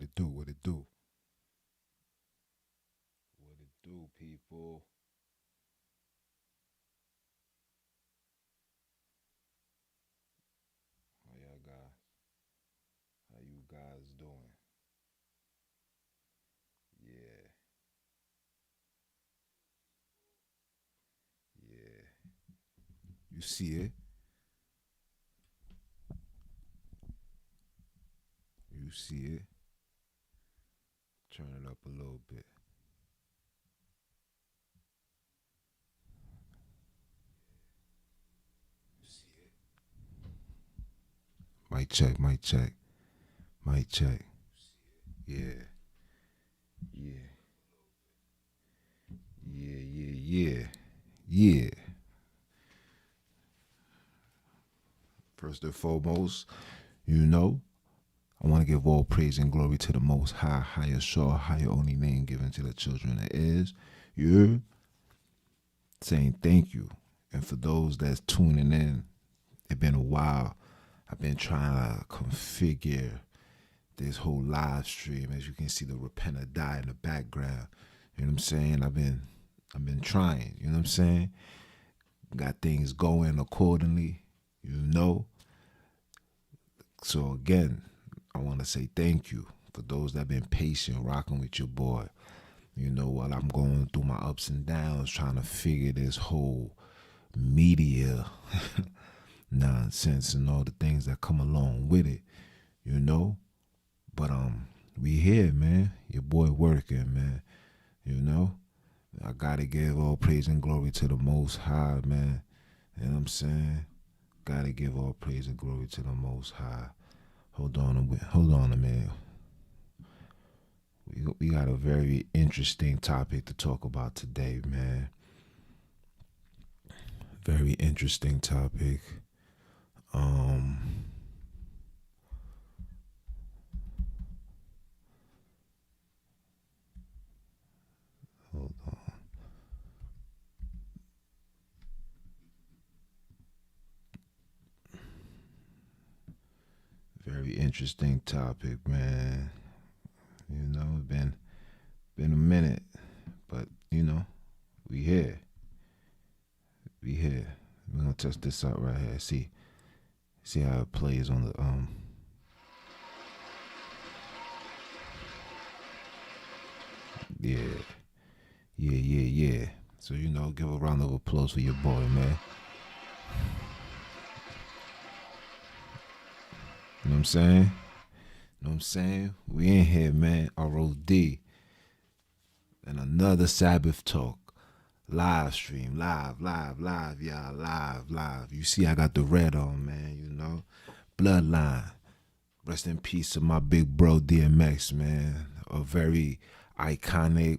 What it do? What it do? What it do, people? How y'all guys? How you guys doing? Yeah, yeah. You see it? You see it? Turn it up a little bit. You see it? Mic check. Mic check. Mic check. Yeah, yeah, yeah, yeah, yeah, yeah. First and foremost, you know, I want to give all praise and glory to the Most High, higher sure, higher only name given to the children that is. You're saying thank you. And for those that's tuning in, it's been a while. I've been trying to configure this whole live stream. As you can see, the repenter die in the background. You know what I'm saying? I've been trying. You know what I'm saying? Got things going accordingly. You know. So again, I want to say thank you for those that been patient, rocking with your boy. You know, while I'm going through my ups and downs, trying to figure this whole media nonsense and all the things that come along with it. You know, but we here, man. Your boy working, man. You know, I gotta give all praise and glory to the Most High, man. You know what I'm saying? Gotta give all praise and glory to the Most High. Hold on a minute. We got a very interesting topic to talk about today, man. Very interesting topic. Um, Hold on. Very interesting topic, man. You know, been a minute, but you know, we here. We here. We're gonna test this out right here. See how it plays on the yeah. Yeah. So you know, give a round of applause for your boy, man. You know what I'm saying? You know what I'm saying? We in here, man. ROD. And another Sabbath talk. Live stream. Live, y'all. Live. You see I got the red on, man, you know. Bloodline. Rest in peace to my big bro DMX, man. A very iconic,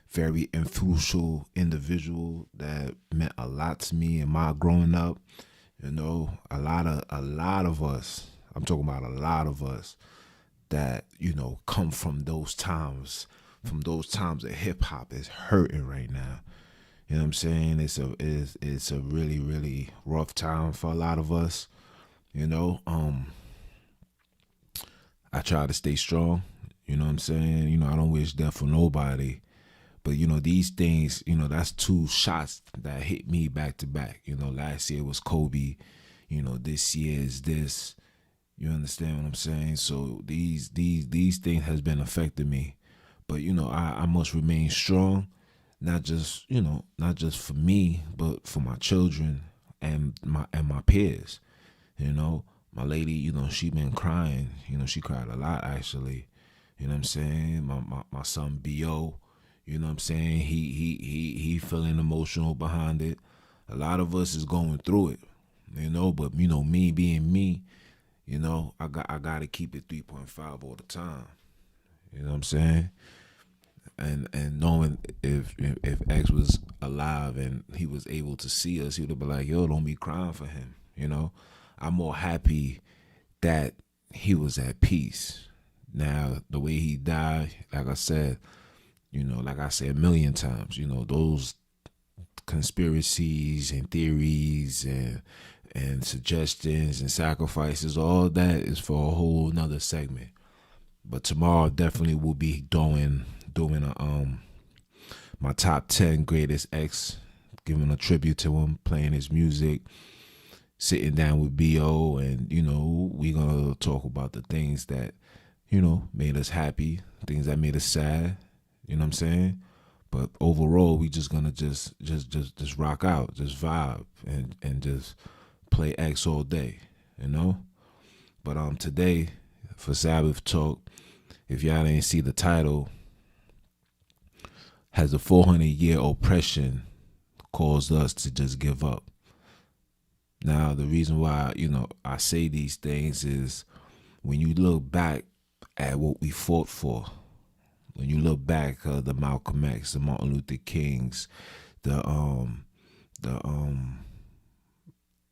very influential individual that meant a lot to me in my growing up. You know, a lot of us. I'm talking about a lot of us that come from those times that hip hop is hurting right now. You know what I'm saying? It's a really really rough time for a lot of us. You know, I try to stay strong. You know what I'm saying? I don't wish death for nobody. But these things, that's two shots that hit me back to back. Last year was Kobe. This year is this. You understand what I'm saying? So these things has been affecting me. But I must remain strong, not just for me, but for my children and my peers. You know, my lady, she been crying. She cried a lot actually. You know what I'm saying? My son Bo, you know what I'm saying? He feeling emotional behind it. A lot of us is going through it, but me being me, I gotta keep it 3.5 all the time. You know what I'm saying? And knowing if X was alive and he was able to see us, he would be like, "Yo, don't be crying for him." I'm more happy that he was at peace. Now, the way he died, like I said a million times, those conspiracies and theories and suggestions and sacrifices, all that is for a whole nother segment. But tomorrow definitely will be doing my top 10 greatest X, giving a tribute to him, playing his music, sitting down with BO, and we gonna talk about the things that made us happy, things that made us sad. You know what I'm saying? But overall, we just gonna just rock out, just vibe, and just play X all day. You know. But today for Sabbath talk, if y'all ain't see the title, has a 400-year oppression caused us to just give up? Now, the reason why, I say these things is when you look back at what we fought for, when you look back, the Malcolm X, the Martin Luther Kings, the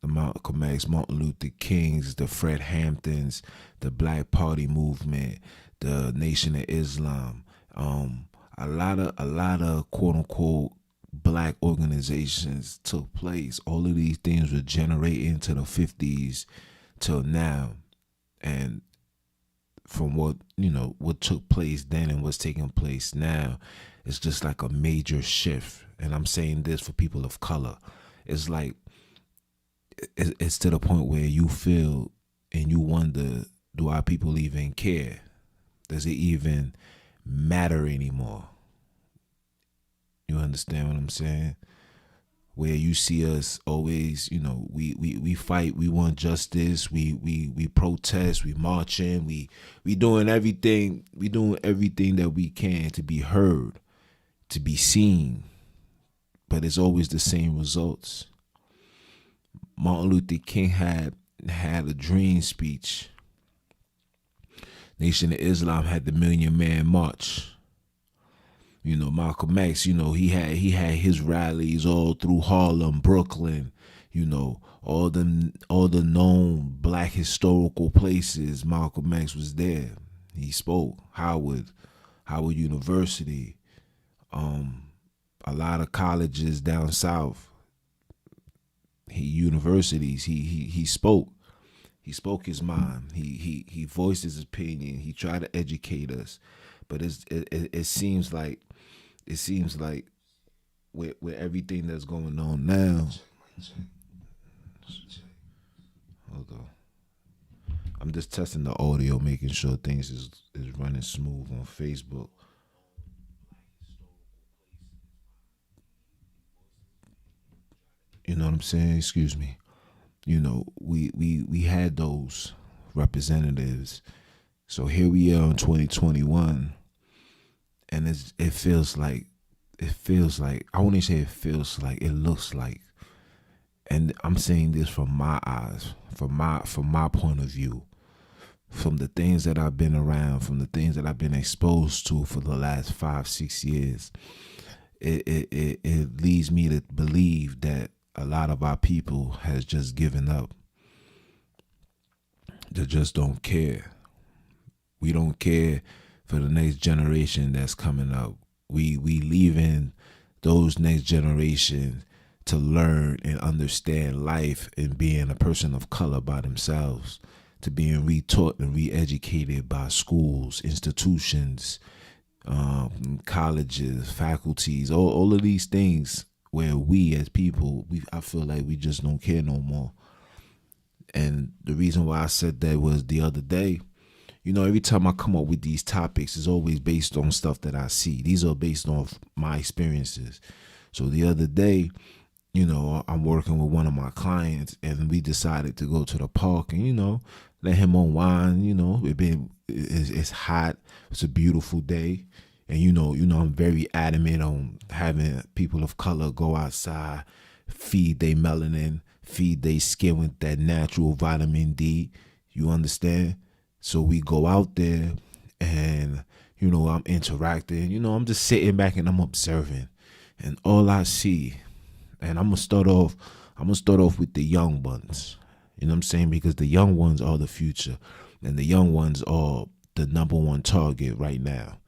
Malcolm X, Martin Luther Kings, the Fred Hamptons, the Black Party movement, the Nation of Islam, a lot of quote unquote black organizations took place. All of these things were generating to the 50s till now. And from what took place then and what's taking place now, it's just like a major shift. And I'm saying this for people of color. It's like it's to the point where you feel and you wonder, do our people even care? Does it even matter anymore? You understand what I'm saying? Where you see us always, we fight, we want justice, we protest, we marching, we doing everything that we can to be heard, to be seen, but it's always the same results. Martin Luther King had a dream speech. Nation of Islam had the Million Man March. Malcolm X, he had his rallies all through Harlem, Brooklyn, all the known black historical places. Malcolm X was there. He spoke. Howard University, a lot of colleges down south, universities. He spoke. He spoke his mind. He voiced his opinion. He tried to educate us, but it seems like with everything that's going on now. Hold on. I'm just testing the audio, making sure things is running smooth on Facebook. You know what I'm saying? Excuse me. We had those representatives. So here we are in 2021, and it feels like I wouldn't say it feels like, it looks like, and I'm saying this from my eyes, from my point of view, from the things that I've been around, from the things that I've been exposed to for the last 5-6 years. It leads me to believe that a lot of our people has just given up. They just don't care. We don't care for the next generation that's coming up. We leaving those next generation to learn and understand life and being a person of color by themselves, to being retaught and re-educated by schools, institutions, colleges, faculties, all of these things where we as people, I feel like we just don't care no more. And the reason why I said that was the other day, every time I come up with these topics, it's always based on stuff that I see. These are based off my experiences. So the other day, I'm working with one of my clients, and we decided to go to the park and, let him unwind. It's hot. It's a beautiful day. And I'm very adamant on having people of color go outside, feed their melanin, feed their skin with that natural vitamin D. You understand? So we go out there and, I'm interacting. I'm just sitting back and I'm observing. And all I see, and I'm gonna start off with the young ones. You know what I'm saying? Because the young ones are the future. And the young ones are the number one target right now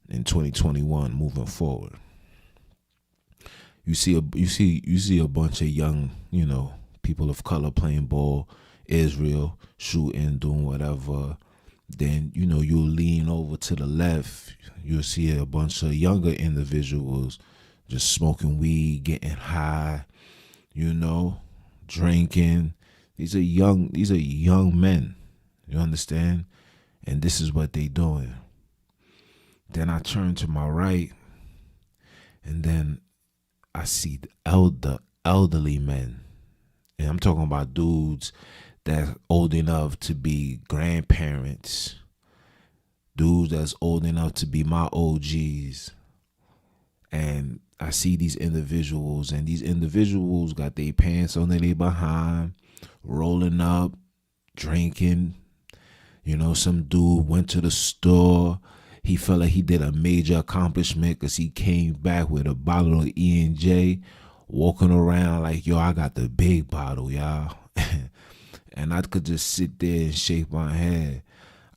in 2021 moving forward. You see a bunch of young, people of color playing ball, Israel, shooting, doing whatever. Then, you'll lean over to the left. You'll see a bunch of younger individuals just smoking weed, getting high, drinking. These are young men. You understand? And this is what they doing. Then I turn to my right, and then I see the elderly men. And I'm talking about dudes that's old enough to be grandparents, dudes that's old enough to be my OGs. And I see these individuals, and these individuals got their pants on their behind, rolling up, drinking. Some dude went to the store. He felt like he did a major accomplishment because he came back with a bottle of E&J, walking around like, yo, I got the big bottle, y'all. And I could just sit there and shake my head.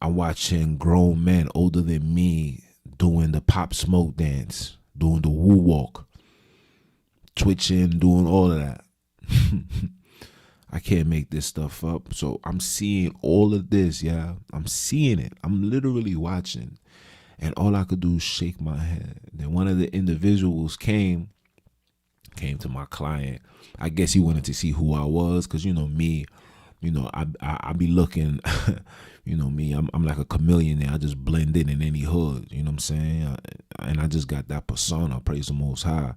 I'm watching grown men older than me doing the pop smoke dance, doing the woo walk, twitching, doing all of that. I can't make this stuff up. So I'm seeing all of this, yeah. I'm seeing it. I'm literally watching. And all I could do is shake my head. Then one of the individuals came to my client. I guess he wanted to see who I was, because me, I be looking, me, I'm like a chameleon there. I just blend in any hood, you know what I'm saying? And I just got that persona, praise the Most High.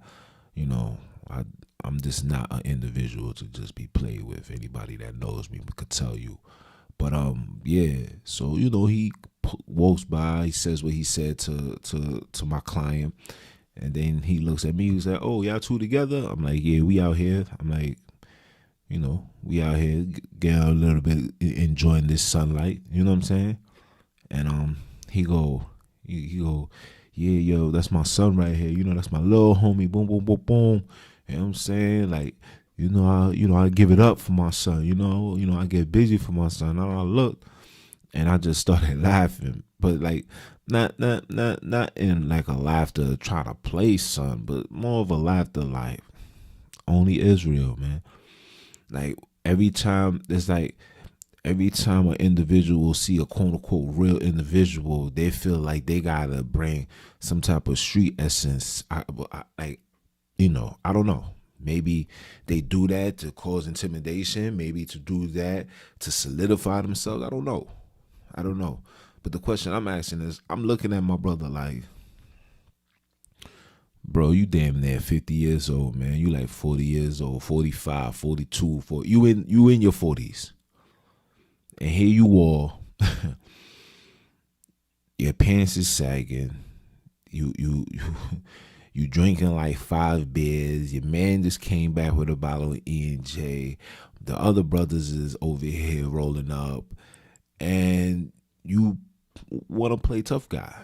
I'm just not an individual to just be played with. Anybody that knows me could tell you. But yeah. So he walks by. He says what he said to my client, and then he looks at me. He's like, "Oh, y'all two together?" I'm like, "Yeah, we out here." I'm like, we out here getting a little bit, enjoying this sunlight. You know what I'm saying? And he go, yeah, yo, that's my son right here. That's my little homie. Boom, boom, boom, boom. You know what I'm saying? Like, I give it up for my son. I get busy for my son. And I look, and I just started laughing, but like, not in like a laughter to try to play son, but more of a laughter like only Israel, man. Like every time an individual see a quote unquote real individual, they feel like they gotta bring some type of street essence. I don't know. Maybe they do that to cause intimidation. Maybe to do that to solidify themselves. I don't know. But the question I'm asking is, I'm looking at my brother like, bro, you damn near 50 years old, man. You like 40 years old, 45, 42, 40. You in your 40s. And here you are. Your pants is sagging. You drinking like 5 beers. Your man just came back with a bottle of E&J. The other brothers is over here rolling up, and you want to play tough guy.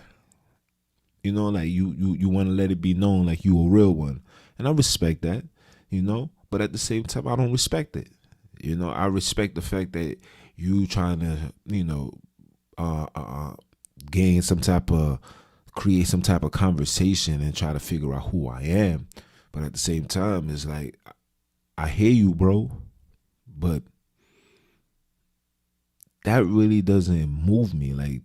Like you want to let it be known like you a real one, and I respect that. But at the same time, I don't respect it. I respect the fact that you trying to gain some type of, create some type of conversation and try to figure out who I am. But at the same time, it's like, I hear you, bro, but that really doesn't move me. Like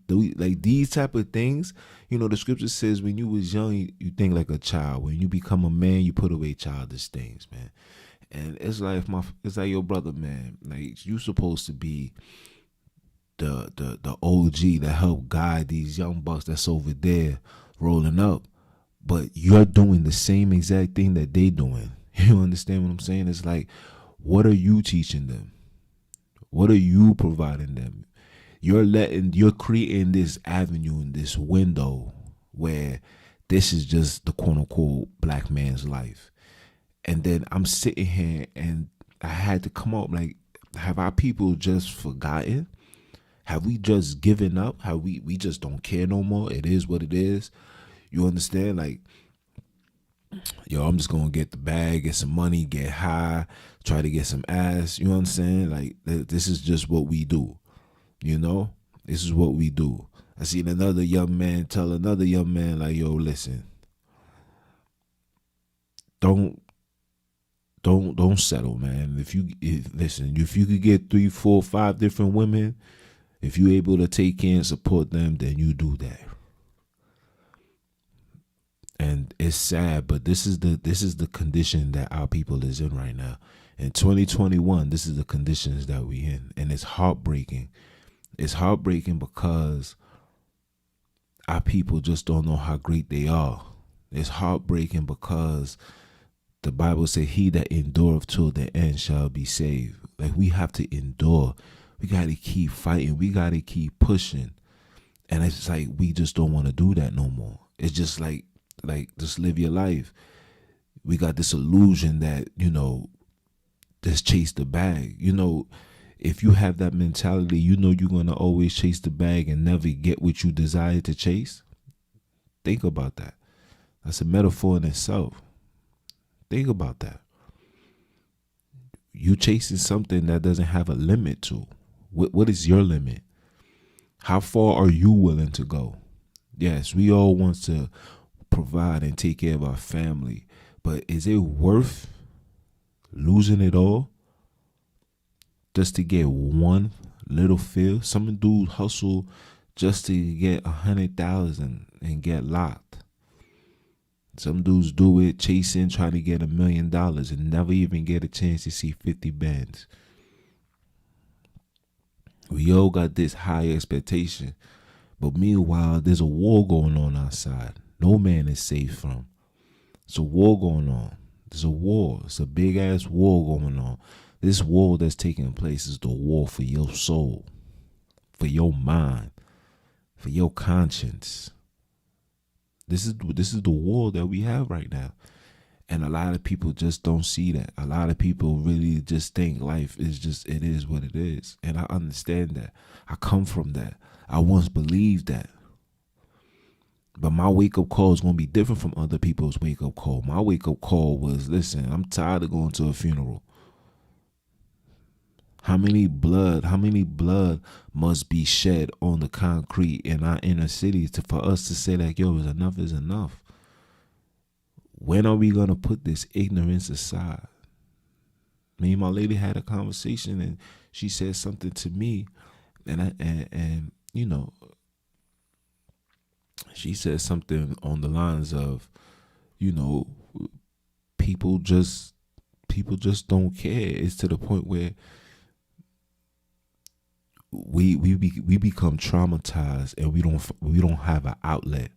these type of things, the scripture says when you was young, you think like a child. When you become a man, you put away childish things, man. And it's like your brother, man. Like, you supposed to be the OG that help guide these young bucks that's over there rolling up, but you're doing the same exact thing that they doing. You understand what I'm saying? It's like, what are you teaching them? What are you providing them? You're creating this avenue and this window where this is just the quote unquote black man's life. And then I'm sitting here and I had to come up like, have our people just forgotten? Have we just given up? Have we just don't care no more? It is what it is. You understand? Like, yo, I'm just gonna get the bag, get some money, get high, try to get some ass. You know what I'm saying? Like, this is just what we do. This is what we do. I seen another young man tell another young man, like, yo, listen, don't settle, man. If you could get 3, 4, 5 different women, If you're able to take care and support them, then you do that. And it's sad, but this is the condition that our people is in right now. In 2021, this is the conditions that we in, and it's heartbreaking. It's heartbreaking because our people just don't know how great they are. It's heartbreaking because the Bible said, "He that endureth till the end shall be saved." Like, we have to endure. We got to keep fighting. We got to keep pushing. And it's like we just don't want to do that no more. It's just like just live your life. We got this illusion that, just chase the bag. If you have that mentality, you're going to always chase the bag and never get what you desire to chase. Think about that. That's a metaphor in itself. Think about that. You chasing something that doesn't have a limit to. What is your limit? How far are you willing to go? Yes, we all want to provide and take care of our family, but is it worth losing it all just to get one little feel? Some dudes hustle just to get 100,000 and get locked. Some dudes do it chasing, trying to get $1 million and never even get a chance to see 50 bands. We all got this high expectation, but meanwhile, there's a war going on outside. No man is safe from. It's a war going on. There's a war. It's a big ass war going on. This war that's taking place is the war for your soul, for your mind, for your conscience. This is the war that we have right now. And a lot of people just don't see that. A lot of people really just think life is just, it is what it is. And I understand that. I come from that. I once believed that. But my wake-up call is going to be different from other people's wake-up call. My wake-up call was, listen, I'm tired of going to a funeral. How many blood must be shed on the concrete in our inner cities for us to say that, yo, enough is enough? When are we going to put this ignorance aside? Me and my lady had a conversation, and she said something to me, and she said something on the lines of, people just don't care. It's to the point where we become traumatized, and we don't have an outlet.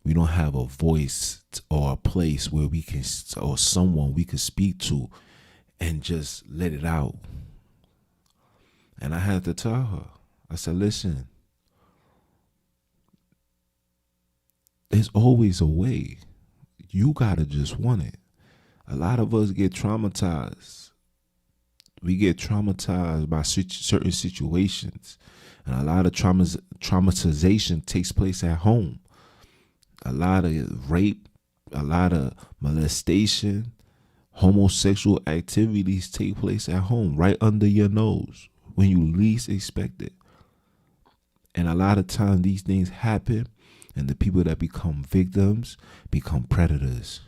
We don't have a voice or a place where we can, or someone we can speak to and just let it out. And I had to tell her, I said, listen, there's always a way. You got to just want it. A lot of us get traumatized. We get traumatized by certain situations. And a lot of traumatization takes place at home. A lot of rape, a lot of molestation, homosexual activities take place at home, right under your nose, when you least expect it. And a lot of times these things happen, and the people that become victims become predators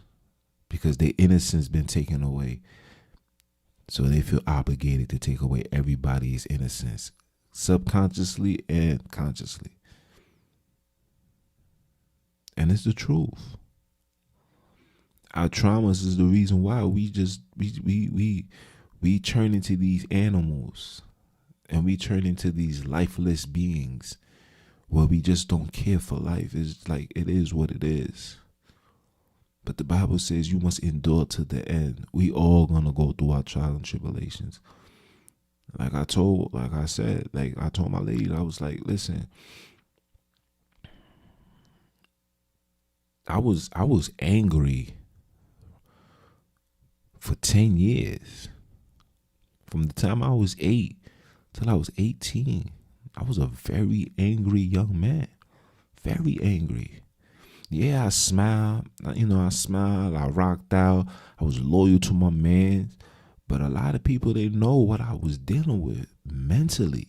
because their innocence been taken away. So they feel obligated to take away everybody's innocence, subconsciously and consciously. And it's the truth. Our traumas is the reason why we turn into these animals, and we turn into these lifeless beings where we just don't care for life. It's like, it is what it is. But the Bible says you must endure to the end. We all gonna go through our trials and tribulations. I told my lady, I was like, listen, I was angry for 10 years. From the time I was 8 till I was 18, I was a very angry young man. Very angry. Yeah, I smiled. I rocked out. I was loyal to my man. But a lot of people, they know what I was dealing with mentally.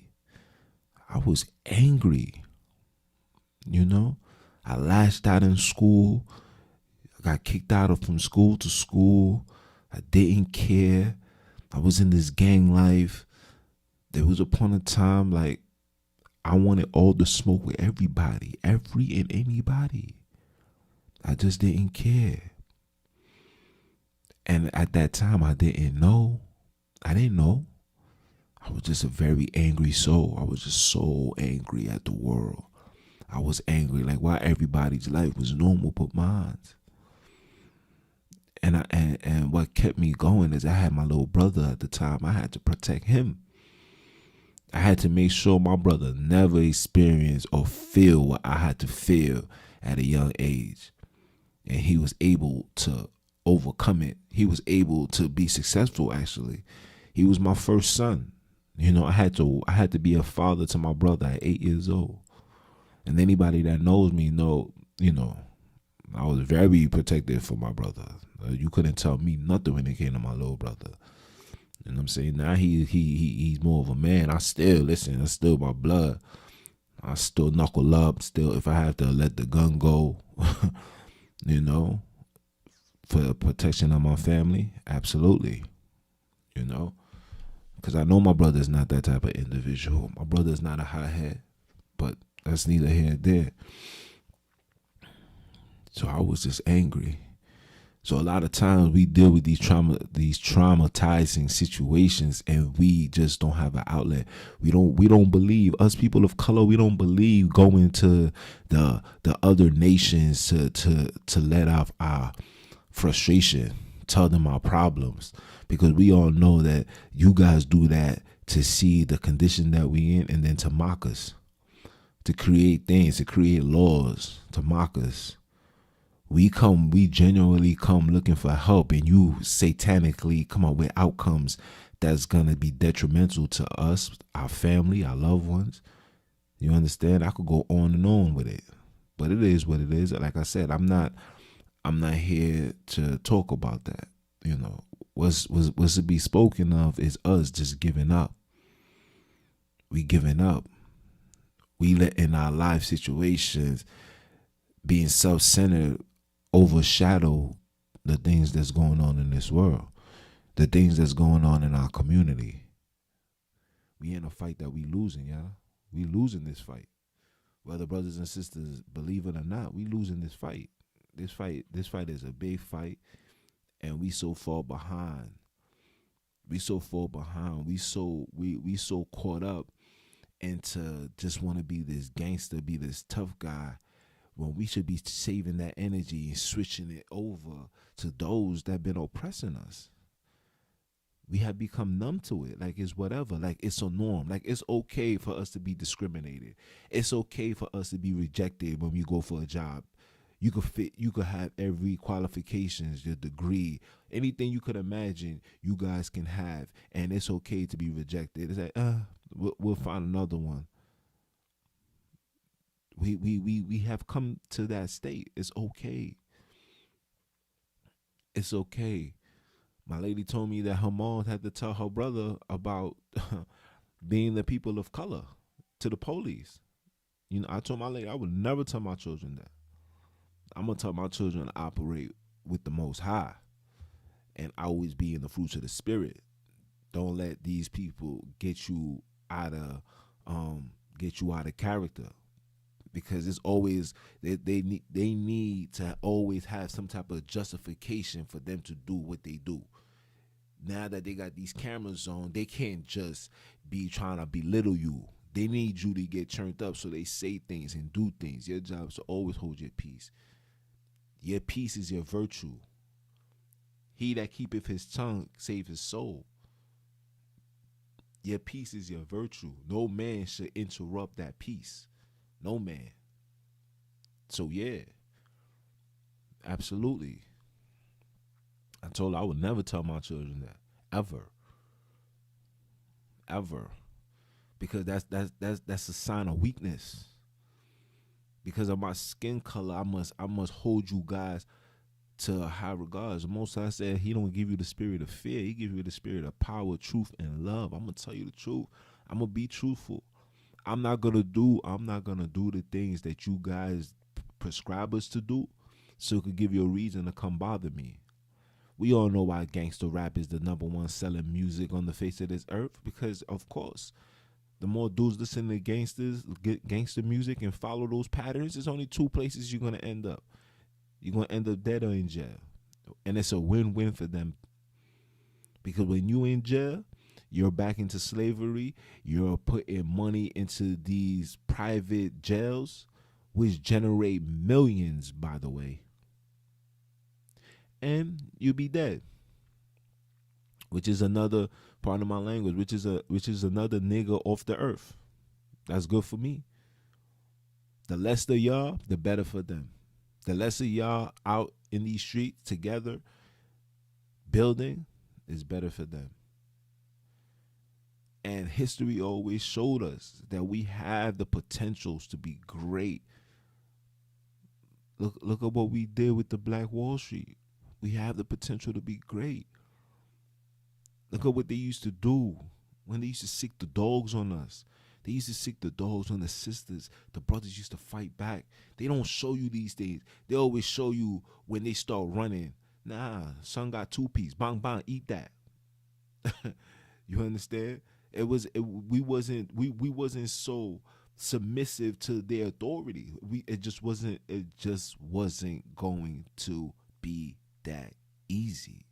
I was angry. I lashed out in school. I got kicked out from school to school. I didn't care. I was in this gang life. There was a point in time, like, I wanted all the smoke with everybody, every and anybody. I just didn't care. And at that time, I didn't know. I didn't know. I was just a very angry soul. I was just so angry at the world. I was angry, like why everybody's life was normal but mine. And what kept me going is I had my little brother at the time. I had to protect him. I had to make sure my brother never experienced or feel what I had to feel at a young age. And he was able to overcome it. He was able to be successful, actually. He was my first son. I had to be a father to my brother at 8 years old. And anybody that knows me I was very protective for my brother. You couldn't tell me nothing when it came to my little brother. You know what I'm saying? Now he's more of a man. I still listen. That's still my blood. I still knuckle up. Still, if I have to let the gun go, for the protection of my family, absolutely. Because I know my brother's not that type of individual. My brother's not a hothead, but that's neither here nor there. So I was just angry. So a lot of times we deal with these traumatizing situations, and we just don't have an outlet. We don't believe, us people of color, we don't believe going to the other nations to let off our frustration, tell them our problems, because we all know that you guys do that to see the condition that we in, and then to mock us, to create things, to create laws, to mock us. We genuinely come looking for help, and you satanically come up with outcomes that's going to be detrimental to us, our family, our loved ones. You understand? I could go on and on with it, but it is what it is. Like I said, I'm not here to talk about that. What's to be spoken of is us just giving up. We giving up. We letting our life situations being self-centered overshadow the things that's going on in this world, the things that's going on in our community. We in a fight that we losing, y'all. We losing this fight. Whether brothers and sisters believe it or not, we losing this fight. This fight is a big fight, and we so far behind. We so far behind. We so caught up into just want to be this gangster, be this tough guy, when we should be saving that energy and switching it over to those that have been oppressing us. We have become numb to it. Like it's whatever. Like it's a norm. Like it's okay for us to be discriminated. It's okay for us to be rejected when we go for a job. You could have every qualifications, your degree, anything you could imagine you guys can have, and it's okay to be rejected. It's like, we'll find another one. We have come to that state. It's okay. It's okay. My lady told me that her mom had to tell her brother about being the people of color to the police. I told my lady I would never tell my children that. I'm gonna tell my children to operate with the Most High and always be in the fruits of the Spirit. Don't let these people get you out of character, because it's always they need to always have some type of justification for them to do what they do. Now that they got these cameras on, they can't just be trying to belittle you. They need you to get turned up, so they say things and do things. Your job is to always hold your peace. Your peace is your virtue. He that keepeth his tongue save his soul. Your peace is your virtue. No man should interrupt that peace. No man. So yeah, absolutely. I told her I would never tell my children that, ever, ever, because that's a sign of weakness. Because of my skin color, I must hold you guys to high regards. The Most High said He don't give you the spirit of fear. He gives you the spirit of power, truth, and love. I'm gonna tell you the truth. I'm gonna be truthful. I'm not gonna do the things that you guys prescribe us to do, so it could give you a reason to come bother me. We all know why gangster rap is the #1 selling music on the face of this earth, because of course The more dudes listen to gangster music and follow those patterns, there's only two places you're gonna end up. You're gonna end up dead or in jail. And it's a win-win for them. Because when you in jail, you're back into slavery. You're putting money into these private jails, which generate millions, by the way. And you'll be dead. Which is another part of my language, which is another nigga off the earth. That's good for me. The less of y'all, the better for them. The less of y'all out in these streets together building is better for them. And history always showed us that we have the potentials to be great. Look at what we did with the Black Wall Street. We have the potential to be great. Look at what they used to do when they used to sick the dogs on us. They used to sick the dogs on the sisters. The brothers used to fight back. They don't show you these things. They always show you when they start running. Nah, son got 2-piece. Bang bang, eat that. You understand? We wasn't so submissive to their authority. It just wasn't going to be that easy.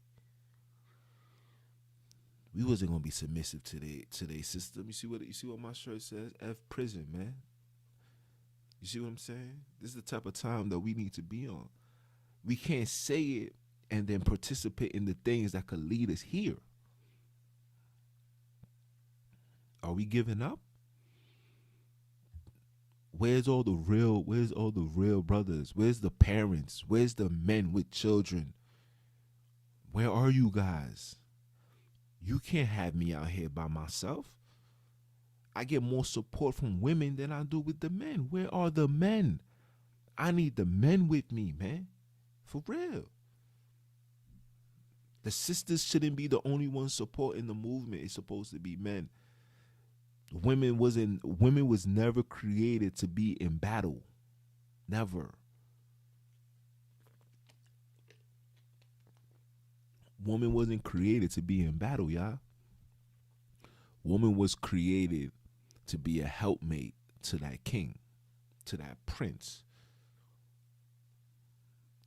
We wasn't gonna be submissive to their system. You see what my shirt says? F prison, man. You see what I'm saying? This is the type of time that we need to be on. We can't say it and then participate in the things that could lead us here. Are we giving up? Where's all the real brothers? Where's the parents? Where's the men with children? Where are you guys? You can't have me out here by myself. I get more support from women than I do with the men. Where are the men? I need the men with me, man. For real. The sisters shouldn't be the only ones supporting the movement. It's supposed to be men. Women was never created to be in battle. Never. Woman wasn't created to be in battle, y'all. Woman was created to be a helpmate to that king, to that prince.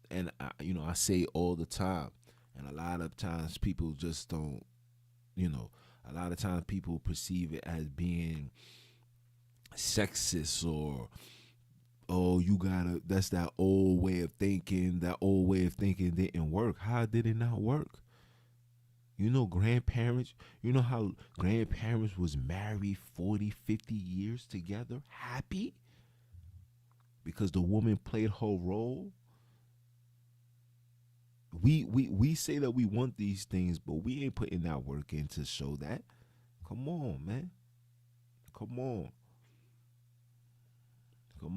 And I say all the time, and a lot of times people just don't, a lot of times people perceive it as being sexist or, oh, that's that old way of thinking. That old way of thinking didn't work. How did it not work? Grandparents, how grandparents was married 40, 50 years together, happy? Because the woman played her role. We say that we want these things, but we ain't putting that work in to show that. Come on, man. Come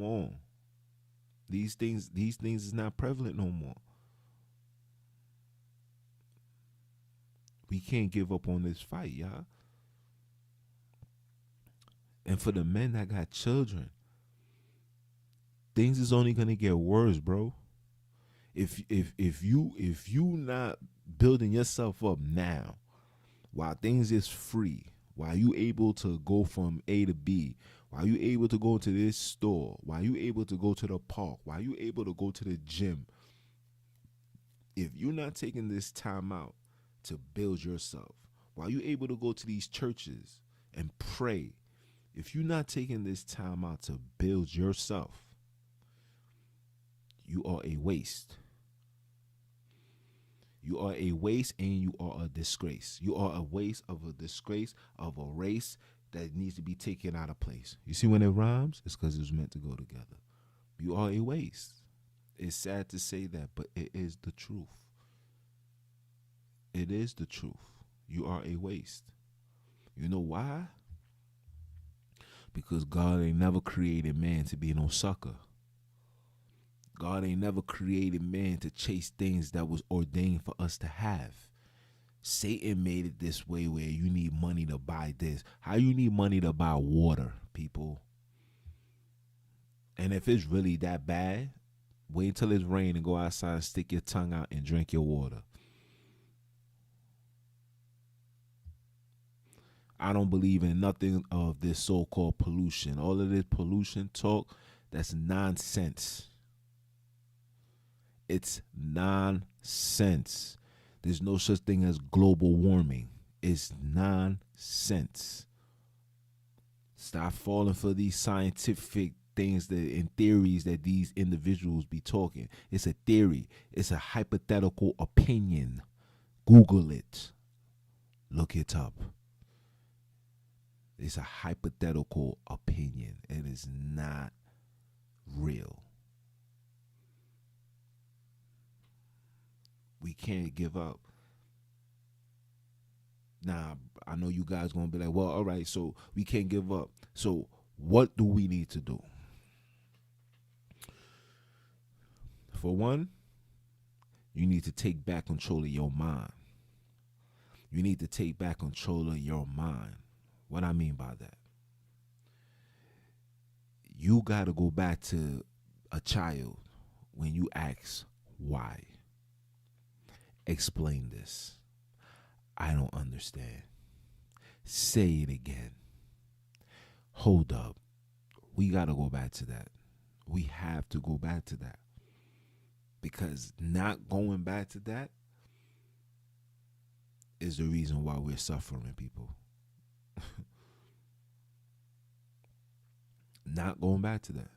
on. These things is not prevalent no more. We can't give up on this fight, y'all. And for the men that got children, things is only gonna get worse, bro. If you not building yourself up now, while things is free, while you able to go from A to B, while you able to go to this store, while you able to go to the park, while you able to go to the gym, if you're not taking this time out to build yourself, while you're able to go to these churches and pray, if you're not taking this time out to build yourself, you are a waste. You are a waste and you are a disgrace. You are a waste of a disgrace of a race that needs to be taken out of place. You see when it rhymes? It's because it was meant to go together. You are a waste. It's sad to say that, but it is the truth. It is the truth. You are a waste. You know why? Because God ain't never created man to be no sucker. God ain't never created man to chase things that was ordained for us to have. Satan made it this way where you need money to buy this. How you need money to buy water, people? And if it's really that bad, wait until it's rain and go outside and stick your tongue out and drink your water. I don't believe in nothing of this so-called pollution. All of this pollution talk, that's nonsense. It's nonsense. There's no such thing as global warming. It's nonsense. Stop falling for these scientific things that and theories that these individuals be talking. It's a theory. It's a hypothetical opinion. Google it. Look it up. It's a hypothetical opinion. It is not real. We can't give up. Now, I know you guys gonna be like, well, all right, so we can't give up. So what do we need to do? For one, you need to take back control of your mind. You need to take back control of your mind. What I mean by that, you got to go back to a child when you ask why. Explain this. I don't understand. Say it again. Hold up. We got to go back to that. We have to go back to that. Because not going back to that is the reason why we're suffering, people. Not going back to that.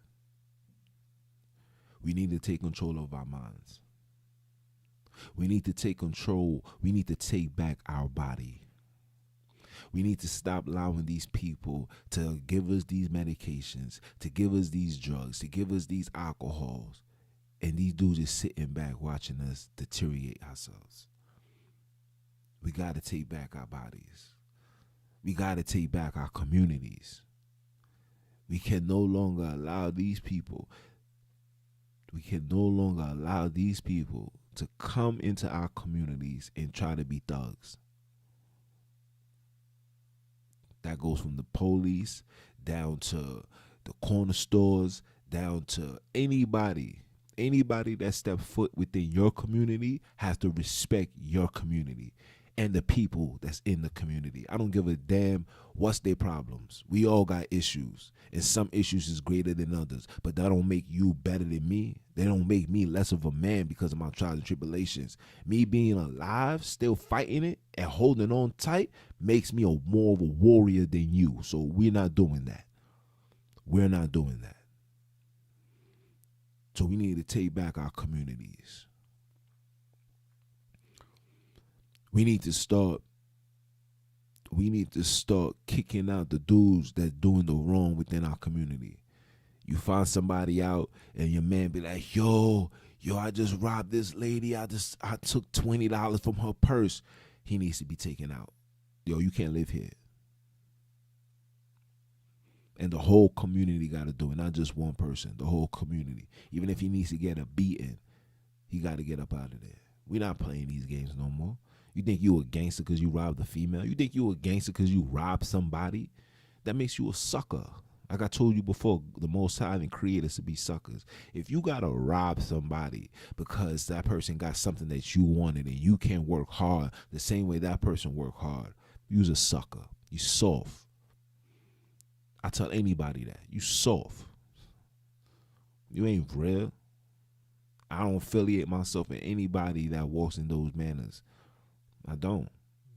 We need to take control of our minds. We need to take control. We need to take back our body. We need to stop allowing these people to give us these medications, to give us these drugs, to give us these alcohols. And these dudes just sitting back watching us deteriorate ourselves. We got to take back our bodies. We got to take back our communities. We can no longer allow these people, to come into our communities and try to be thugs. That goes from the police down to the corner stores, down to anybody. Anybody that steps foot within your community has to respect your community and the people that's in the community. I don't give a damn what's their problems. We all got issues, and some issues is greater than others, but that don't make you better than me. They don't make me less of a man because of my trials and tribulations. Me being alive, still fighting it and holding on tight makes me more of a warrior than you. So we're not doing that. We're not doing that. So we need to take back our communities. We need to start kicking out the dudes that's doing the wrong within our community. You find somebody out and your man be like, yo, I just robbed this lady. I took $20 from her purse. He needs to be taken out. Yo, you can't live here. And the whole community got to do it, not just one person, the whole community. Even if he needs to get a beating, he got to get up out of there. We're not playing these games no more. You think you a gangster because you robbed a female? You think you a gangster because you robbed somebody? That makes you a sucker. Like I told you before, the Most High didn't create us to be suckers. If you got to rob somebody because that person got something that you wanted and you can't work hard the same way that person worked hard, you's a sucker. You soft. I tell anybody that. You soft. You ain't real. I don't affiliate myself with anybody that walks in those manners. I don't.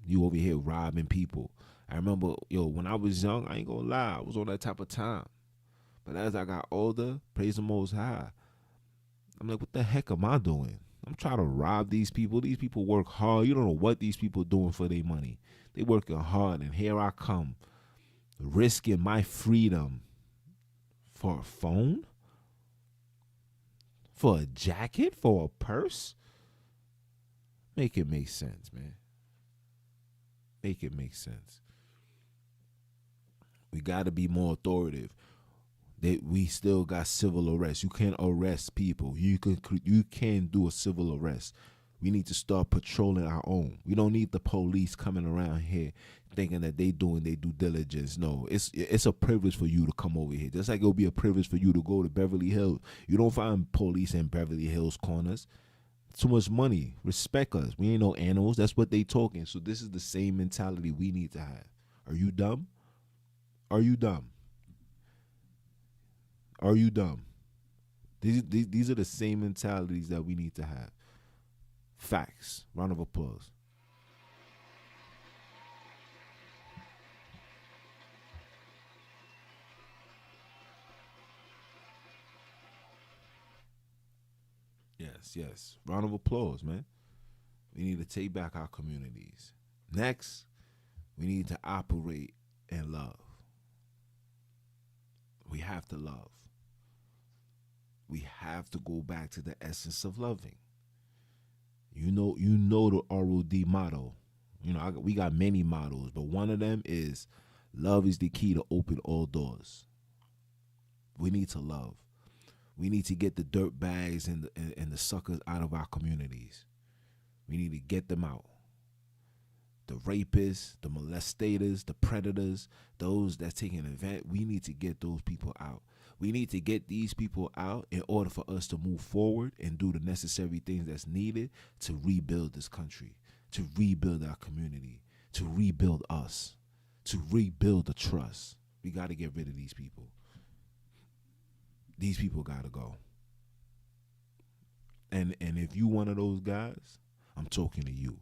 You over here robbing people. I remember, when I was young, I ain't gonna lie, I was on that type of time. But as I got older, praise the Most High, I'm like, what the heck am I doing? I'm trying to rob these people. These people work hard. You don't know what these people doing for their money. They working hard, and here I come, risking my freedom for a phone? For a jacket? For a purse? Make it make sense, man. Make it make sense. We got to be more authoritative. That we still got civil arrest. You can't arrest people. You can do a civil arrest. We need to start patrolling our own. We don't need the police coming around here thinking that they doing their due diligence. No, it's a privilege for you to come over here. Just like it'll be a privilege for you to go to Beverly Hills. You don't find police in Beverly Hills corners. Too much money. Respect us. We ain't no animals. That's what they talking. So this is the same mentality we need to have. Are you dumb? Are you dumb? Are you dumb? These are the same mentalities that we need to have. Facts. Round of applause. Yes, yes. Round of applause, man. We need to take back our communities. Next, we need to operate in love. We have to love. We have to go back to the essence of loving. You know the ROD motto. We got many mottos, but one of them is love is the key to open all doors. We need to love. We need to get the dirt bags and the suckers out of our communities. We need to get them out. The rapists, the molestators, the predators, those that taking advantage. We need to get those people out. We need to get these people out in order for us to move forward and do the necessary things that's needed to rebuild this country, to rebuild our community, to rebuild us, to rebuild the trust. We got to get rid of these people. These people got to go. And if you one of those guys, I'm talking to you.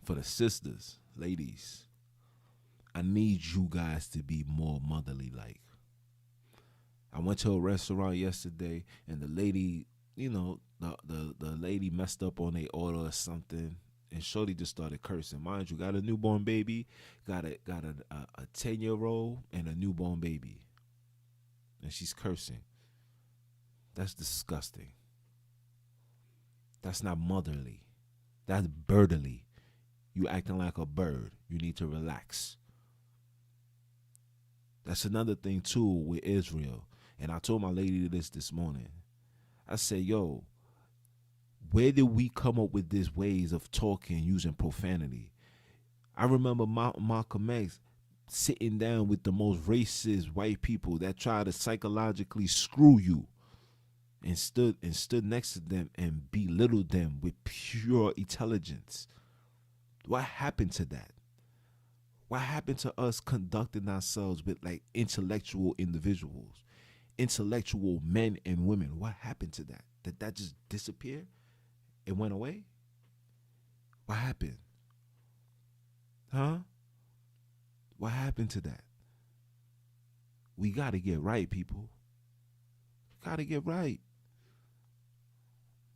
For the sisters, ladies, I need you guys to be more motherly like. I went to a restaurant yesterday and the lady, the lady messed up on a order or something, and Shorty just started cursing. Mind you, got a newborn baby, got a 10-year-old and a newborn baby. And she's cursing. That's disgusting. That's not motherly. That's birdly. You acting like a bird. You need to relax. That's another thing too with Israel. And I told my lady this morning. I said, yo, where did we come up with these ways of talking using profanity? I remember Malcolm X sitting down with the most racist white people that try to psychologically screw you, and stood next to them and belittled them with pure intelligence. What happened to that? What happened to us conducting ourselves with like intellectual individuals, intellectual men and women? What happened to that? Did that just disappear? It went away? What happened? Huh? What happened to that? We got to get right, people. Got to get right.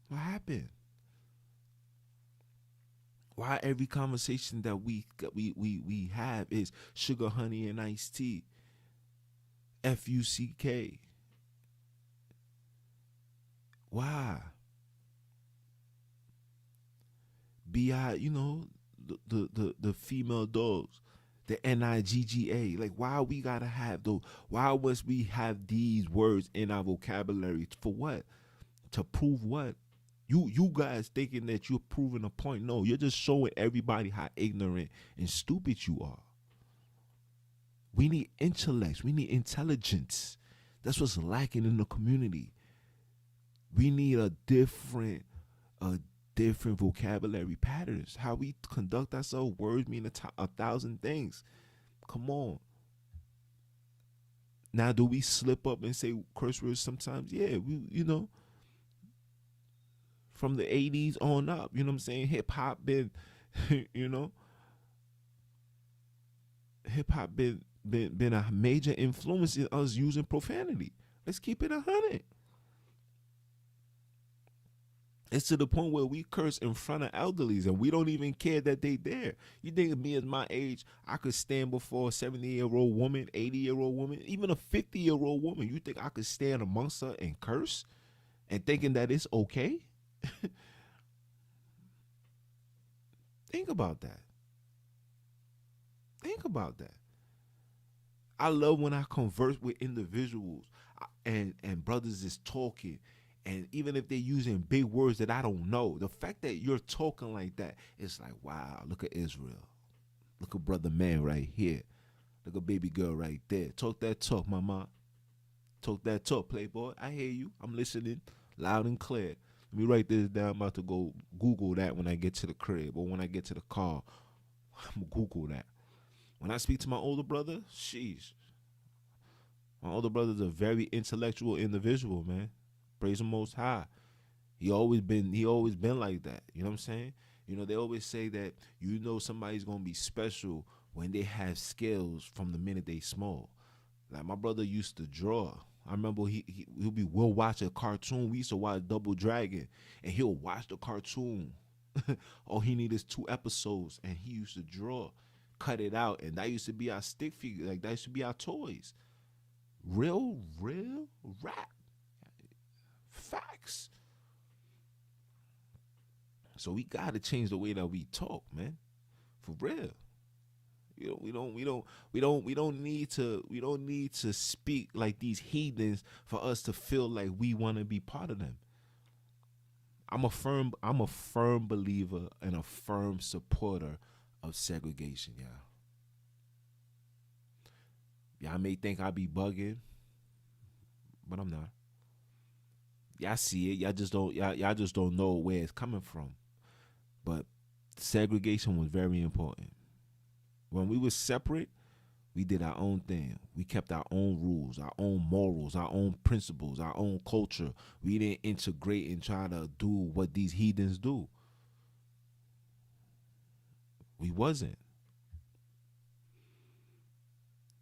What happened? Why every conversation that we have is sugar, honey, and iced tea? FUCK. Why? BI, the female dogs, the NIGGA. Like, why we gotta have those? Why must we have these words in our vocabulary? For what? To prove what? You guys thinking that you're proving a point. No, you're just showing everybody how ignorant and stupid you are. We need intellect. We need intelligence. That's what's lacking in the community. We need a different vocabulary patterns. How we conduct ourselves. Words mean a thousand things. Come on. Now, do we slip up and say curse words sometimes? Yeah, from the 80s on up, you know what I'm saying? Hip hop been, hip hop been a major influence in us using profanity. Let's keep it 100. It's to the point where we curse in front of elderlies and we don't even care that they there. You think of me at my age, I could stand before a 70-year-old woman, 80-year-old woman, even a 50-year-old woman. You think I could stand amongst her and curse and thinking that it's okay? Think about that. Think about that. I love when I converse with individuals and brothers is talking, and even if they're using big words that I don't know, the fact that you're talking like that, it's like, wow, look at Israel. Look at brother man right here. Look at baby girl right there. Talk that talk, mama. Talk that talk, playboy. I hear you. I'm listening loud and clear. Let me write this down. I'm about to go Google that when I get to the crib or when I get to the car. I'm gonna Google that. When I speak to my older brother, sheesh. My older brother's a very intellectual individual, man. Praise the Most High. He always been like that. You know what I'm saying? They always say that somebody's gonna be special when they have skills from the minute they small. Like my brother used to draw. I remember we'll watch a cartoon. We used to watch Double Dragon, and he'll watch the cartoon. All he need is 2 episodes, and he used to draw, cut it out, and that used to be our stick figure. Like that used to be our toys. Real rap facts. So we gotta change the way that we talk, man. For real. We don't need to speak like these heathens for us to feel like we want to be part of them. I'm a firm believer and a firm supporter of segregation, y'all. Y'all may think I be bugging, but I'm not. Y'all see it. Y'all just don't know where it's coming from. But segregation was very important. When we were separate, we did our own thing. We kept our own rules, our own morals, our own principles, our own culture. We didn't integrate and try to do what these heathens do. We wasn't.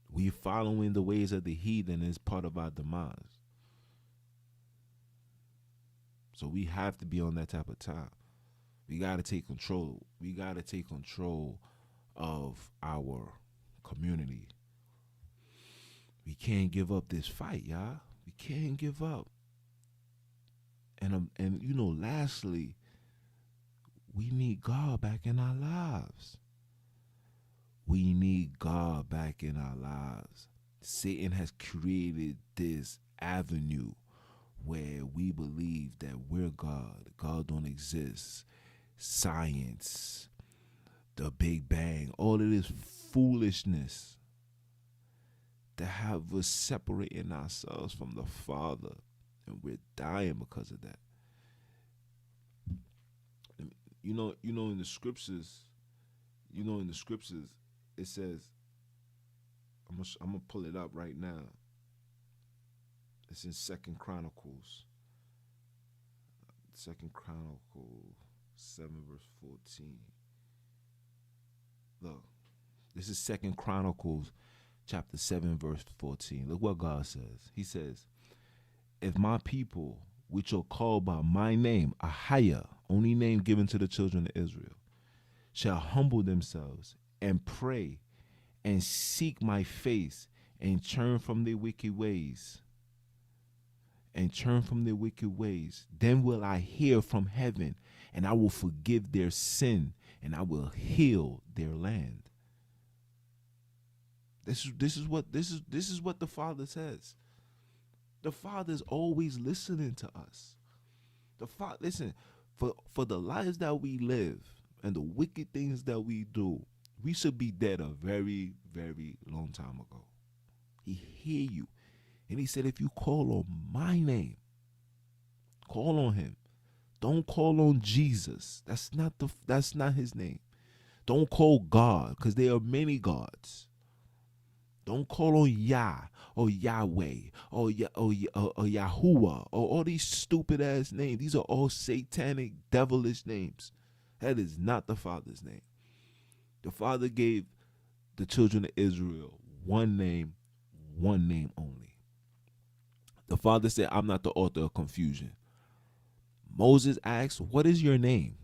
We following the ways of the heathen is part of our demise. So we have to be on that type of time. We got to take control. We got to take control of our community. We can't give up this fight, y'all. We can't give up. And lastly, we need God back in our lives. We need God back in our lives. Satan has created this avenue where we believe that we're God. God don't exist. Science, the Big Bang, all of this foolishness to have us separating ourselves from the Father, and we're dying because of that. In the scriptures, it says, I'm gonna pull it up right now. It's in Second Chronicles. Second Chronicles 7 verse 14. Look, this is Second Chronicles chapter 7 verse 14. Look what God says. He says, if my people, which are called by my name, Ahaya, only name given to the children of Israel, shall humble themselves and pray and seek my face and turn from their wicked ways. Then will I hear from heaven, and I will forgive their sin, and I will heal their land. This is what the Father says. The Father is always listening to us. Listen, for the lives that we live and the wicked things that we do, we should be dead a very, very long time ago. He hear you. And he said, if you call on my name, call on him. Don't call on Jesus. That's not his name. Don't call God, because there are many gods. Don't call on Yah or Yahweh or Yahuwah or all these stupid ass names. These are all satanic, devilish names. That is not the Father's name. The Father gave the children of Israel one name only. The Father said, I'm not the author of confusion. Moses asked, what is your name?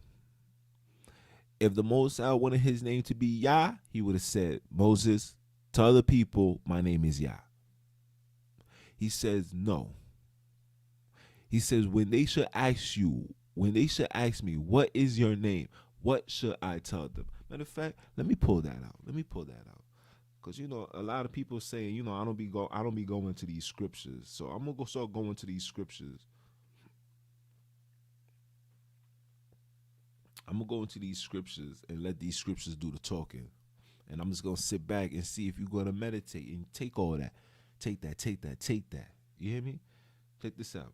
If the Most High wanted his name to be Yah, he would have said, Moses, tell the people my name is Yah. He says, no. He says, when they should ask me, what is your name? What should I tell them? Matter of fact, let me pull that out. Because a lot of people saying, I don't be going to these scriptures. So I'm gonna start going to these scriptures. I'm gonna go into these scriptures and let these scriptures do the talking. And I'm just gonna sit back and see if you're gonna meditate and take all that. Take that. You hear me? Check this out.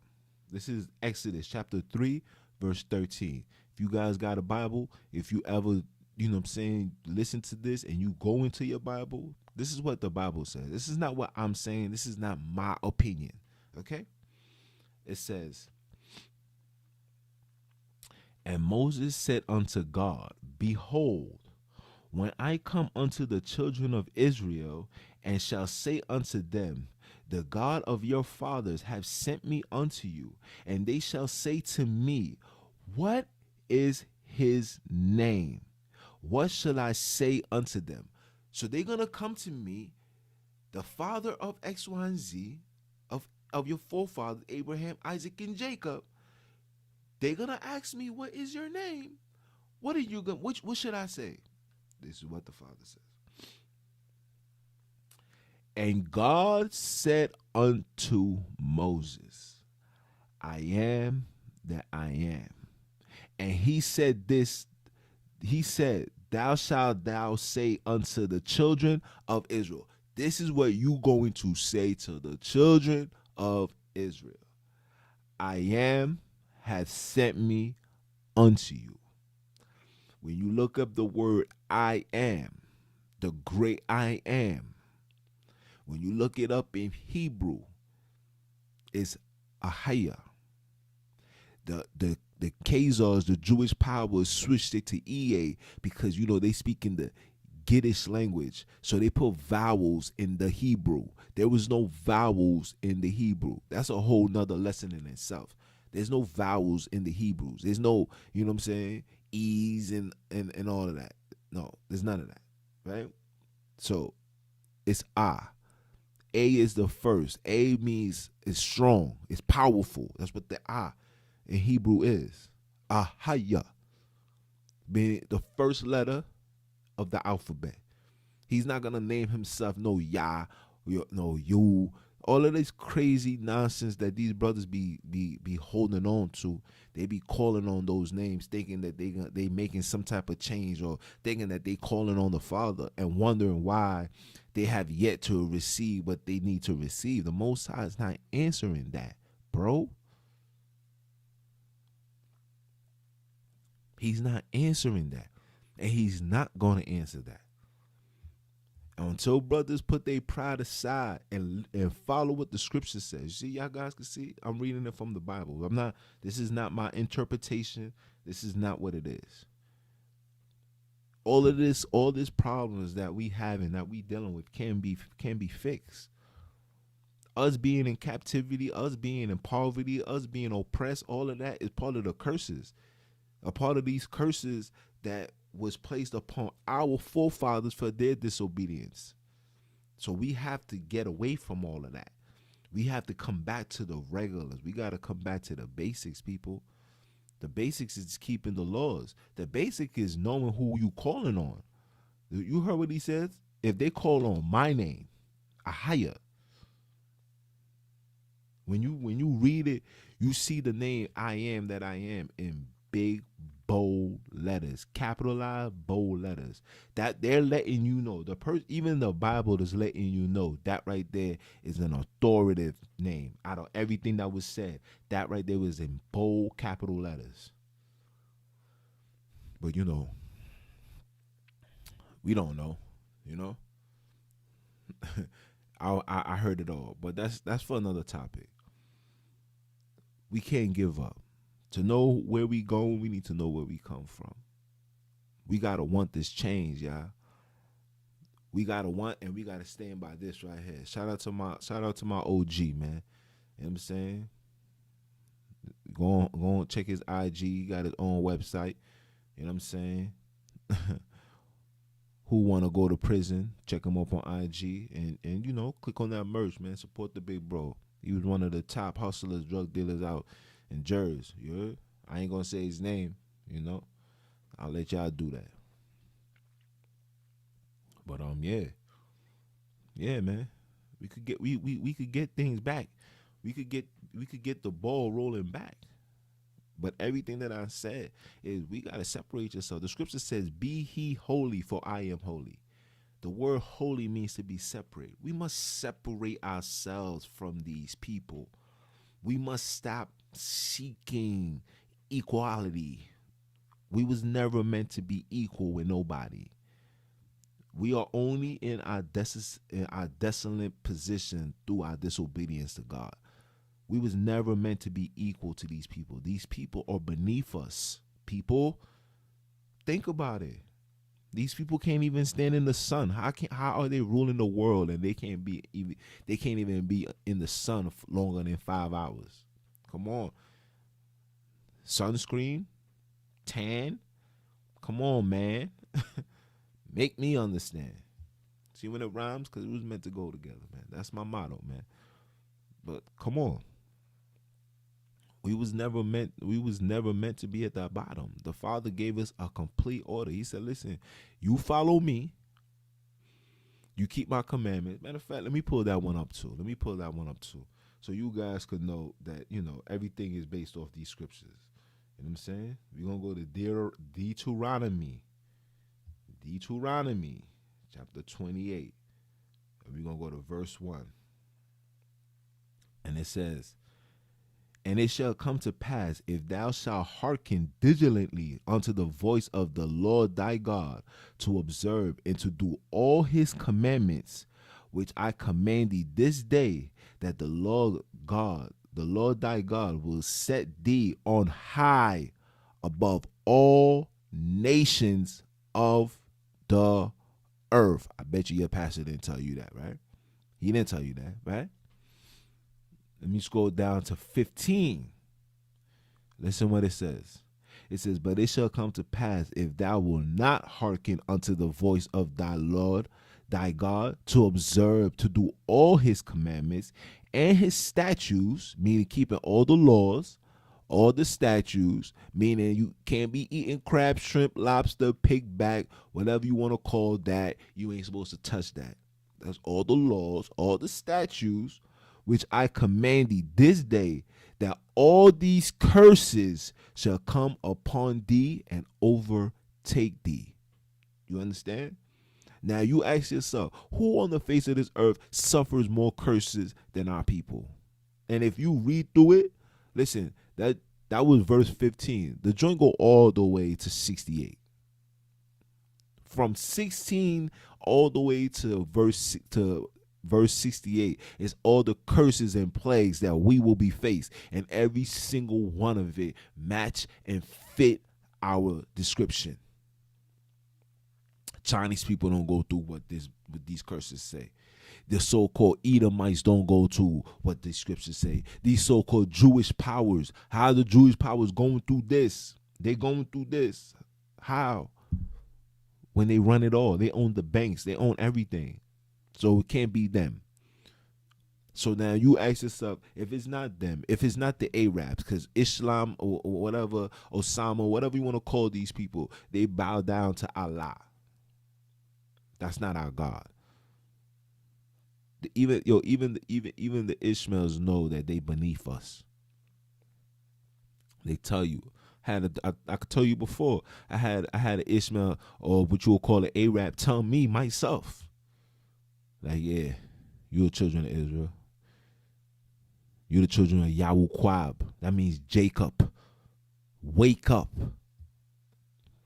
This is Exodus chapter 3, verse 13. If you guys got a Bible, if you ever, listen to this and you go into your Bible, this is what the Bible says. This is not what I'm saying. This is not my opinion. Okay? It says, and Moses said unto God, behold, when I come unto the children of Israel, and shall say unto them, the God of your fathers have sent me unto you, and they shall say to me, what is his name? What shall I say unto them? So they're going to come to me, the father of X, Y, and Z, of your forefathers, Abraham, Isaac, and Jacob. They're going to ask me, what is your name? What are you going? What should I say? This is what the Father says. And God said unto Moses, I am that I am. And he said this, he said, thou shalt thou say unto the children of Israel. This is what you going to say to the children of Israel. I am hath sent me unto you. When you look up the word I am, the great I am, when you look it up in Hebrew, it's Ahaya. The Khazars, the Jewish powers, switched it to EA because they speak in the Giddish language, so they put vowels in the Hebrew. There was no vowels in the Hebrew. That's a whole nother lesson in itself. There's no vowels in the Hebrews. There's no, E's and all of that. No, there's none of that, right? So it's Ah. A is the first. A means it's strong, it's powerful. That's what the Ah in Hebrew is. Ahaya, being the first letter of the alphabet. He's not gonna name himself no Yah, no you. All of this crazy nonsense that these brothers be holding on to. They be calling on those names, thinking that they making some type of change, or thinking that they calling on the Father, and wondering why they have yet to receive what they need to receive. The Most High is not answering that, bro. He's not answering that, and he's not going to answer that until brothers put their pride aside and follow what the scripture says. You see, y'all guys can see I'm reading it from the Bible. This is not my interpretation. This is not what it is. All this problems that we have and that we dealing with can be fixed. Us being in captivity, us being in poverty, us being oppressed, all of that is part of the curses. A part of these curses that was placed upon our forefathers for their disobedience. So we have to get away from all of that. We have to come back to the regulars. We got to come back to the basics, people. The basics is keeping the laws. The basic is knowing who you calling on. You heard what he says? If they call on my name, Ahaya. When you read it, you see the name I am that I am in big, bold letters, capitalized bold letters. That they're letting you know. Even the Bible is letting you know that right there is an authoritative name. Out of everything that was said, that right there was in bold capital letters. But we don't know. I heard it all, but that's for another topic. We can't give up. To know where we go, we need to know where we come from. We gotta want this change, y'all. We gotta want, and we gotta stand by this right here. Shout out to my OG, man. You know what I'm saying? Go on, check his IG. He got his own website. You know what I'm saying? Who wanna go to prison? Check him up on IG, and click on that merch, man. Support the big bro. He was one of the top hustlers, drug dealers out in Jersey. You heard? I ain't gonna say his name. I'll let y'all do that. But yeah, man. We could get things back. We could get the ball rolling back. But everything that I said is we gotta separate yourself. The scripture says, "Be he holy, for I am holy." The word holy means to be separate. We must separate ourselves from these people. We must stop seeking equality. We was never meant to be equal with nobody. We are only in our desolate position through our disobedience to God. We was never meant to be equal to these people. These people are beneath us. People, think about it. These people can't even stand in the sun. How are they ruling the world and they can't even be in the sun longer than 5 hours? Come on. Sunscreen, tan. Come on, man. Make me understand. See when it rhymes? Because it was meant to go together, man. That's my motto, man. But come on. We was never meant to be at the bottom. The Father gave us a complete order. He said, listen, you follow me, you keep my commandments. Matter of fact, let me pull that one up too. So you guys could know that, everything is based off these scriptures. You know what I'm saying? We're gonna go to Deuteronomy chapter 28. And we're gonna go to verse 1. And it says, and it shall come to pass, if thou shalt hearken diligently unto the voice of the Lord thy God, to observe and to do all his commandments, which I command thee this day, that the Lord thy God, will set thee on high above all nations of the earth. I bet you your pastor didn't tell you that, right? He didn't tell you that, right? Let me scroll down to 15. Listen what it says. It says, but it shall come to pass, if thou wilt not hearken unto the voice of thy Lord thy God, to observe to do all his commandments and his statutes, meaning keeping all the laws, all the statutes, meaning you can't be eating crab, shrimp, lobster, pig back, whatever you want to call that. You ain't supposed to touch that. That's all the laws, all the statutes, which I command thee this day, that all these curses shall come upon thee and overtake thee. You understand? Now you ask yourself, who on the face of this earth suffers more curses than our people? And if you read through it, listen, that was verse 15. The joint go all the way to 68. From 16 all the way to verse 68 is all the curses and plagues that we will be faced, and every single one of it match and fit our description. Chinese people don't go through what these curses say. The so-called Edomites don't go to what the scriptures say. These so-called Jewish powers, how the Jewish powers going through this? They going through this. How? When they run it all, they own the banks, they own everything. So it can't be them. So now you ask yourself, if it's not them, if it's not the Arabs, because Islam or whatever, Osama, whatever you want to call these people, they bow down to Allah. That's not our God. Even the Ishmaels know that they beneath us. They tell you. I could tell you before. I had an Ishmael, or what you will call an Arab, tell me myself, like, yeah, you're the children of Israel. You're the children of Yahuquab. That means Jacob. Wake up. I'm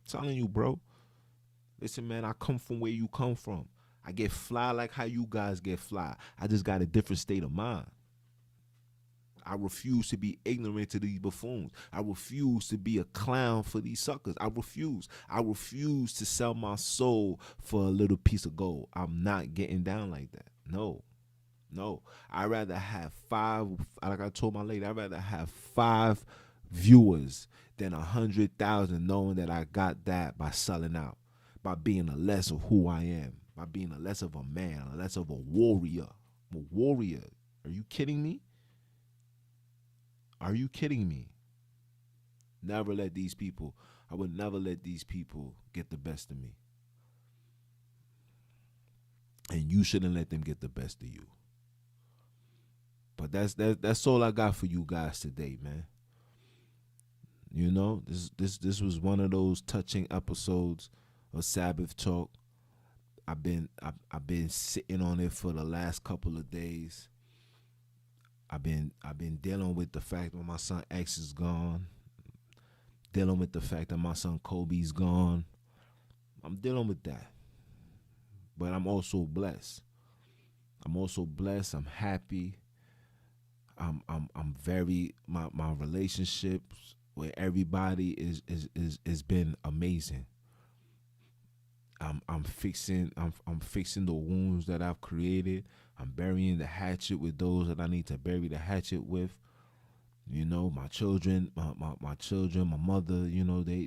telling you, bro. Listen, man, I come from where you come from. I get fly like how you guys get fly. I just got a different state of mind. I refuse to be ignorant to these buffoons. I refuse to be a clown for these suckers. I refuse. I refuse to sell my soul for a little piece of gold. I'm not getting down like that. No. I'd rather have 5, like I told my lady, I'd rather have 5 viewers than 100,000 knowing that I got that by selling out, by being a less of who I am, by being a less of a man, a less of a warrior. I'm a warrior. Are you kidding me? Are you kidding me? I would never let these people get the best of me. And you shouldn't let them get the best of you. But that's all I got for you guys today, man. You know, this was one of those touching episodes of Sabbath Talk. I've been sitting on it for the last couple of days. I've been dealing with the fact that my son X is gone. dealing with the fact that my son Kobe's gone. I'm dealing with that. But I'm also blessed. I'm also blessed. I'm happy. I'm very my relationships with everybody is been amazing. I'm fixing the wounds that I've created. I'm burying the hatchet with those that I need to bury the hatchet with. You know, my children, my children, my mother, you know, they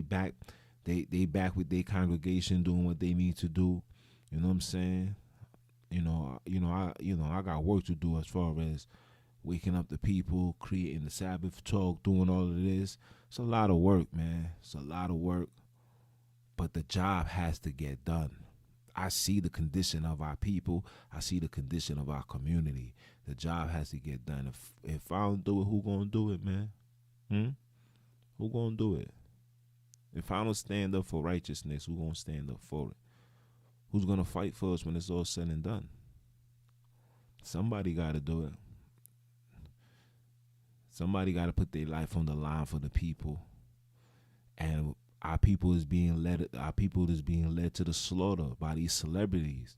back they back with their congregation doing what they need to do. You know what I'm saying? I got work to do as far as waking up the people, creating the Sabbath talk, doing all of this. It's a lot of work, man. It's a lot of work, but the job has to get done. I see the condition of our people. I see the condition of our community. The job has to get done. If I don't do it, who gonna do it, man? Hmm? Who gonna do it? If I don't stand up for righteousness, who gonna stand up for it? Who's gonna fight for us when it's all said and done? Somebody gotta do it. Somebody gotta put their life on the line for the people. And our people is being led. Our people is being led to the slaughter by these celebrities.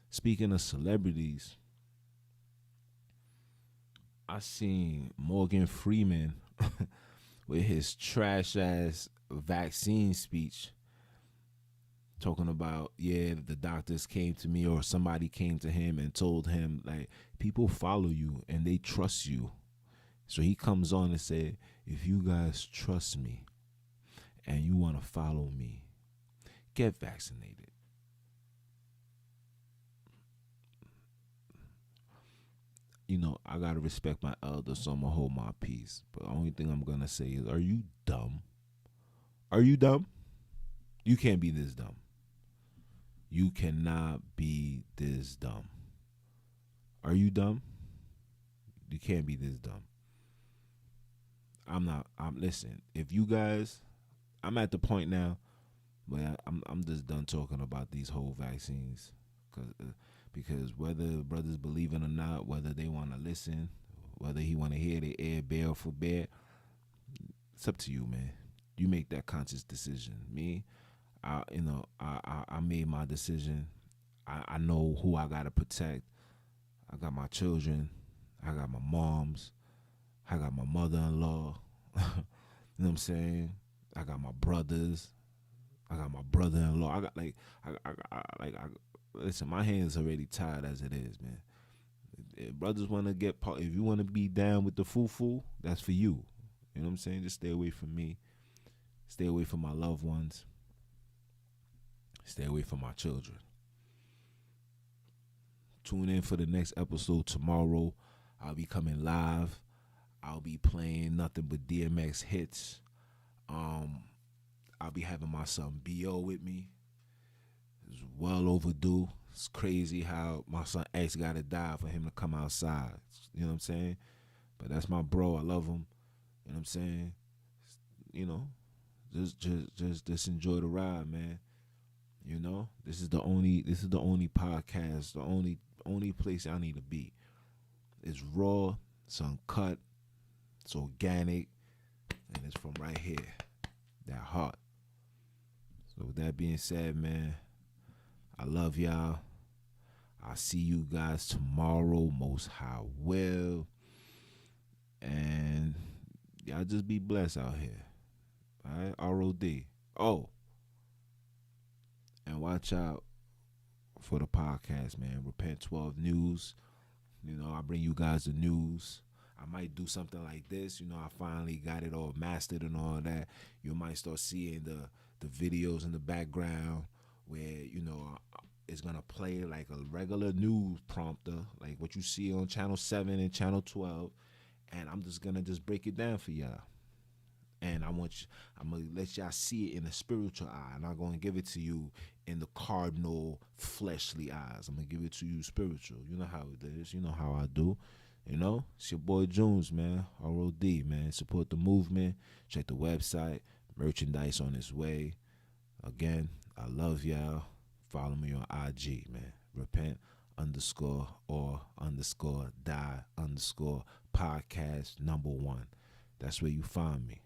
Speaking of celebrities, I seen Morgan Freeman with his trash ass vaccine speech talking about, yeah, the doctors came to me or somebody came to him and told him, like, people follow you and they trust you. So he comes on and said, if you guys trust me and you want to follow me, get vaccinated. You know, I gotta respect my elders, so I'm gonna hold my peace. But the only thing I'm gonna say is, are you dumb? Are you dumb? You can't be this dumb. You cannot be this dumb. Are you dumb? You can't be this dumb. I'm not. I'm listen. If you guys, I'm at the point now where I'm just done talking about these whole vaccines, because whether brothers believe it or not, whether they want to listen, whether he want to hear the air bear for bear, it's up to you, man. You make that conscious decision. Me, I made my decision. I know who I gotta protect. I got my children. I got my moms. I got my mother-in-law. You know what I'm saying? I got my brothers. I got my brother-in-law. I got listen. My hands already tied as it is, man. If brothers want to get, if you want to be down with the foo, that's for you. You know what I'm saying? Just stay away from me. Stay away from my loved ones. Stay away from my children. Tune in for the next episode tomorrow. I'll be coming live. I'll be playing nothing but DMX hits. I'll be having my son B.O. with me. It's well overdue. It's crazy how my son X got to die for him to come outside. You know what I'm saying? But that's my bro. I love him. You know what I'm saying? You know, just enjoy the ride, man. You know, this is the only podcast, the only place I need to be. It's raw, it's uncut, it's organic, and it's from right here, that heart. So with that being said, man, I love y'all. I'll see you guys tomorrow, most high will. And y'all just be blessed out here. Alright, ROD. Oh, and watch out for the podcast, man. Repent 12 News. You know, I bring you guys the news. I might do something like this. You know, I finally got it all mastered and all that. You might start seeing the videos in the background where, you know, it's going to play like a regular news prompter, like what you see on Channel 7 and Channel 12. And I'm just going to just break it down for y'all. And I'm going to let y'all see it in a spiritual eye. I'm not going to give it to you in the cardinal fleshly eyes. I'm going to give it to you spiritual. You know how it is. You know how I do. You know, it's your boy Jones, man. ROD, man. Support the movement. Check the website. Merchandise on its way. Again, I love y'all. Follow me on IG, man. Repent _or_die_podcast #1. That's where you find me.